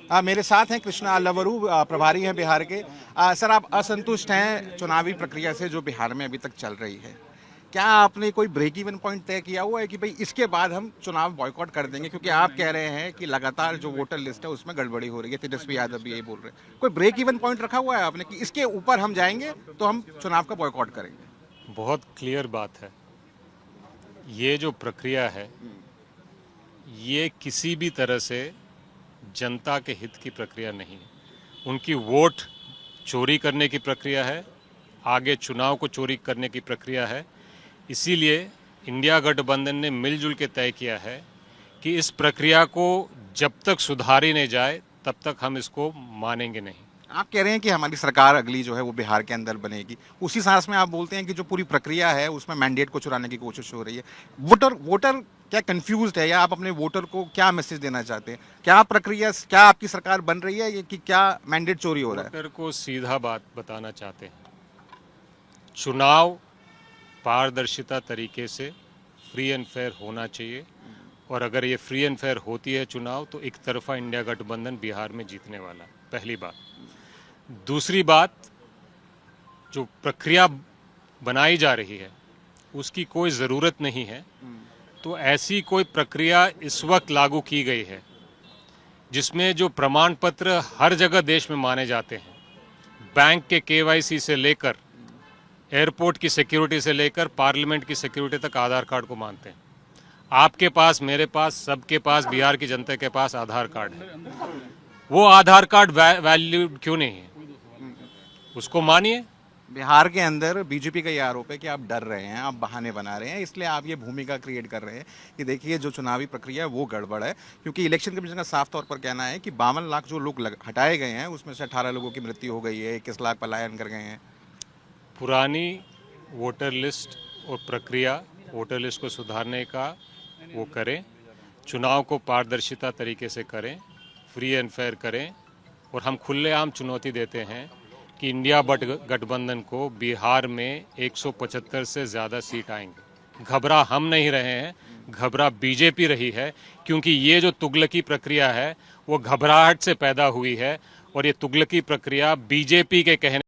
मेरे साथ हैं कृष्णा लवरू, प्रभारी हैं बिहार के। सर, आप असंतुष्ट हैं चुनावी प्रक्रिया से जो बिहार में अभी तक चल रही है। क्या आपने कोई ब्रेक इवन पॉइंट तय किया हुआ है कि भाई इसके बाद हम चुनाव बॉयकॉट कर देंगे, क्योंकि आप कह रहे हैं कि लगातार जो वोटर लिस्ट है उसमें गड़बड़ी हो रही है, तेजस्वी यादव भी यही बोल रहे हैं। कोई ब्रेक इवन पॉइंट रखा हुआ है आपने कि इसके ऊपर हम जाएंगे तो हम चुनाव का बॉयकॉट करेंगे? बहुत क्लियर बात है। ये जो प्रक्रिया है ये किसी भी तरह से जनता के हित की प्रक्रिया नहीं है। उनकी वोट चोरी करने की प्रक्रिया है, आगे चुनाव को चोरी करने की प्रक्रिया है। इसीलिए इंडिया गठबंधन ने मिलजुल के तय किया है कि इस प्रक्रिया को जब तक सुधारी नहीं जाए तब तक हम इसको मानेंगे नहीं। आप कह रहे हैं कि हमारी सरकार अगली जो है वो बिहार के अंदर बनेगी, उसी सांस में आप बोलते हैं कि जो पूरी प्रक्रिया है उसमें मैंडेट को चुराने की कोशिश हो रही है। वोटर वोटर क्या कंफ्यूज्ड है, या आप अपने वोटर को क्या मैसेज देना चाहते हैं? क्या आपकी सरकार बन रही है, कि क्या मैंडेट चोरी हो रहा है? वोटर को सीधा बात बताना चाहते हैं। चुनाव पारदर्शिता तरीके से फ्री एंड फेयर होना चाहिए, और अगर ये फ्री एंड फेयर होती है चुनाव तो एक तरफा इंडिया गठबंधन बिहार में जीतने वाला है। पहली बात। दूसरी बात, जो प्रक्रिया बनाई जा रही है उसकी कोई ज़रूरत नहीं है। तो ऐसी कोई प्रक्रिया इस वक्त लागू की गई है जिसमें जो प्रमाण पत्र हर जगह देश में माने जाते हैं, बैंक के केवाईसी से लेकर एयरपोर्ट की सिक्योरिटी से लेकर पार्लियामेंट की सिक्योरिटी तक आधार कार्ड को मानते हैं। आपके पास, मेरे पास, सबके पास, बिहार की जनता के पास आधार कार्ड है। वो आधार कार्ड वैलिड क्यों नहीं है? उसको मानिए। बिहार के अंदर बीजेपी का ये आरोप है कि आप डर रहे हैं, आप बहाने बना रहे हैं, इसलिए आप ये भूमिका क्रिएट कर रहे हैं कि देखिए जो चुनावी प्रक्रिया है वो गड़बड़ है। क्योंकि इलेक्शन कमीशन का साफ तौर पर कहना है कि 52 लाख जो लोग हटाए गए हैं उसमें से 18 लोगों की मृत्यु हो गई है, 21 लाख पलायन कर गए हैं। पुरानी वोटर लिस्ट और प्रक्रिया, वोटर लिस्ट को सुधारने का वो करें, चुनाव को पारदर्शिता तरीके से करें, फ्री एंड फेयर करें, और हम खुलेआम चुनौती देते हैं कि इंडिया गठबंधन को बिहार में 175 से ज़्यादा सीट आएंगे। घबरा हम नहीं रहे हैं, घबरा बीजेपी रही है, क्योंकि ये जो तुगलकी प्रक्रिया है वो घबराहट से पैदा हुई है, और ये तुगलकी प्रक्रिया बीजेपी के कहने